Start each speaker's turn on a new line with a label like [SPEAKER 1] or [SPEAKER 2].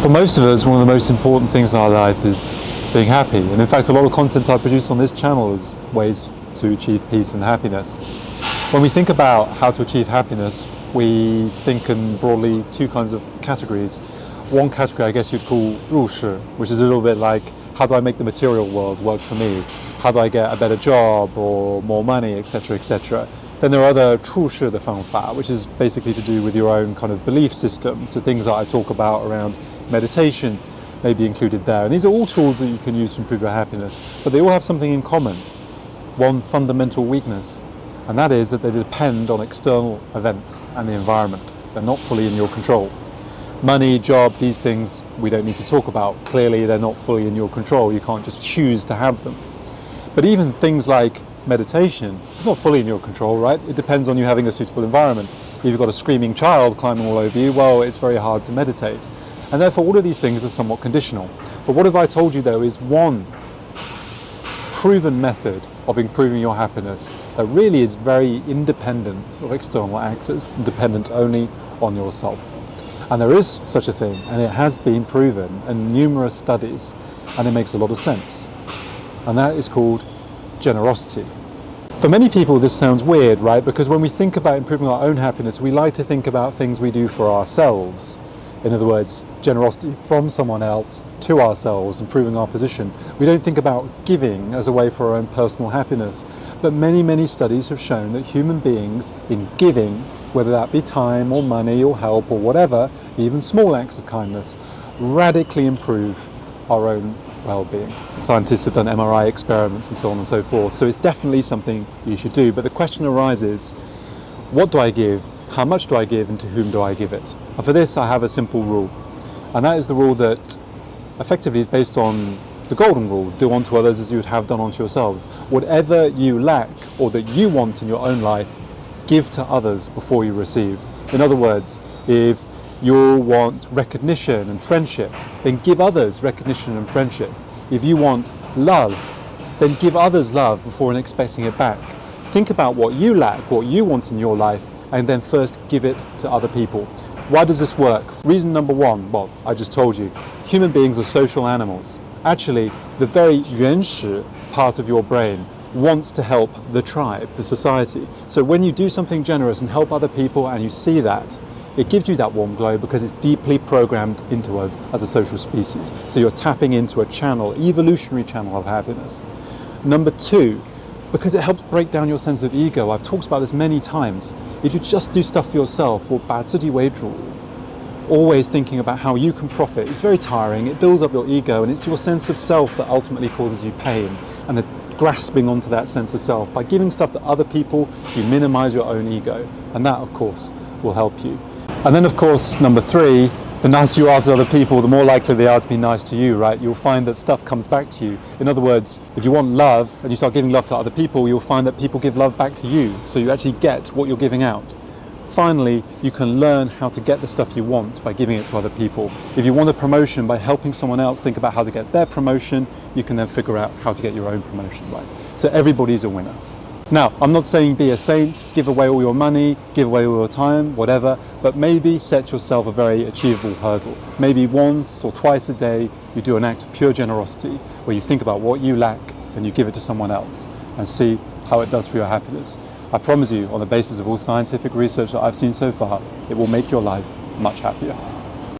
[SPEAKER 1] For most of us, one of the most important things in our life is being happy. And in fact, a lot of content I produce on this channel is ways to achieve peace and happiness. When we think about how to achieve happiness, we think in broadly two kinds of categories. One category I guess you'd call 入世, which is a little bit like, how do I make the material world work for me? How do I get a better job or more money, etc., etc. Then there are other 处世的方法, which is basically to do with your own kind of belief system. So things that I talk about around meditation may be included there. And these are all tools that you can use to improve your happiness, but they all have something in common, one fundamental weakness, and that is that they depend on external events and the environment. They're not fully in your control. Money, job, these things we don't need to talk about. Clearly they're not fully in your control. You can't just choose to have them. But even things like meditation, it's not fully in your control, right? It depends on you having a suitable environment. If you've got a screaming child climbing all over you, well, it's very hard to meditate. And therefore all of these things are somewhat conditional. But what have I told you though is one proven method of improving your happiness that really is very independent of external actors, dependent only on yourself. And there is such a thing, and it has been proven in numerous studies, and it makes a lot of sense. And that is called generosity. For many people this sounds weird, right? Because when we think about improving our own happiness, we like to think about things we do for ourselves. In other words, generosity from someone else to ourselves, improving our position. We don't think about giving as a way for our own personal happiness. But many, many studies have shown that human beings in giving, whether that be time or money or help or whatever, even small acts of kindness, radically improve our own well-being. Scientists have done MRI experiments and so on and so forth. So it's definitely something you should do. But the question arises, what do I give? How much do I give, and to whom do I give it? And for this I have a simple rule, and that is the rule that effectively is based on the golden rule: do unto others as you would have done unto yourselves. Whatever you lack or that you want in your own life, give to others before you receive. In other words, if you want recognition and friendship, then give others recognition and friendship. If you want love, then give others love before expecting it back. Think about what you lack, what you want in your life, and then first give it to other people. Why does this work? Reason number one, well, I just told you, human beings are social animals. Actually, the very 原始 part of your brain wants to help the tribe, the society. So when you do something generous and help other people and you see that, it gives you that warm glow because it's deeply programmed into us as a social species. So you're tapping into a channel, evolutionary channel of happiness. Number two, because it helps break down your sense of ego. I've talked about this many times. If you just do stuff for yourself, or 把自己为主, always thinking about how you can profit, it's very tiring. It builds up your ego, and it's your sense of self that ultimately causes you pain, and the grasping onto that sense of self. By giving stuff to other people, you minimize your own ego, and that, of course, will help you. And then, of course, number three, the nicer you are to other people, the more likely they are to be nice to you, right? You'll find that stuff comes back to you. In other words, if you want love and you start giving love to other people, you'll find that people give love back to you. So you actually get what you're giving out. Finally, you can learn how to get the stuff you want by giving it to other people. If you want a promotion, by helping someone else think about how to get their promotion, you can then figure out how to get your own promotion, right? So everybody's a winner. Now, I'm not saying be a saint, give away all your money, give away all your time, whatever, but maybe set yourself a very achievable hurdle. Maybe once or twice a day you do an act of pure generosity where you think about what you lack and you give it to someone else and see how it does for your happiness. I promise you, on the basis of all scientific research that I've seen so far, it will make your life much happier.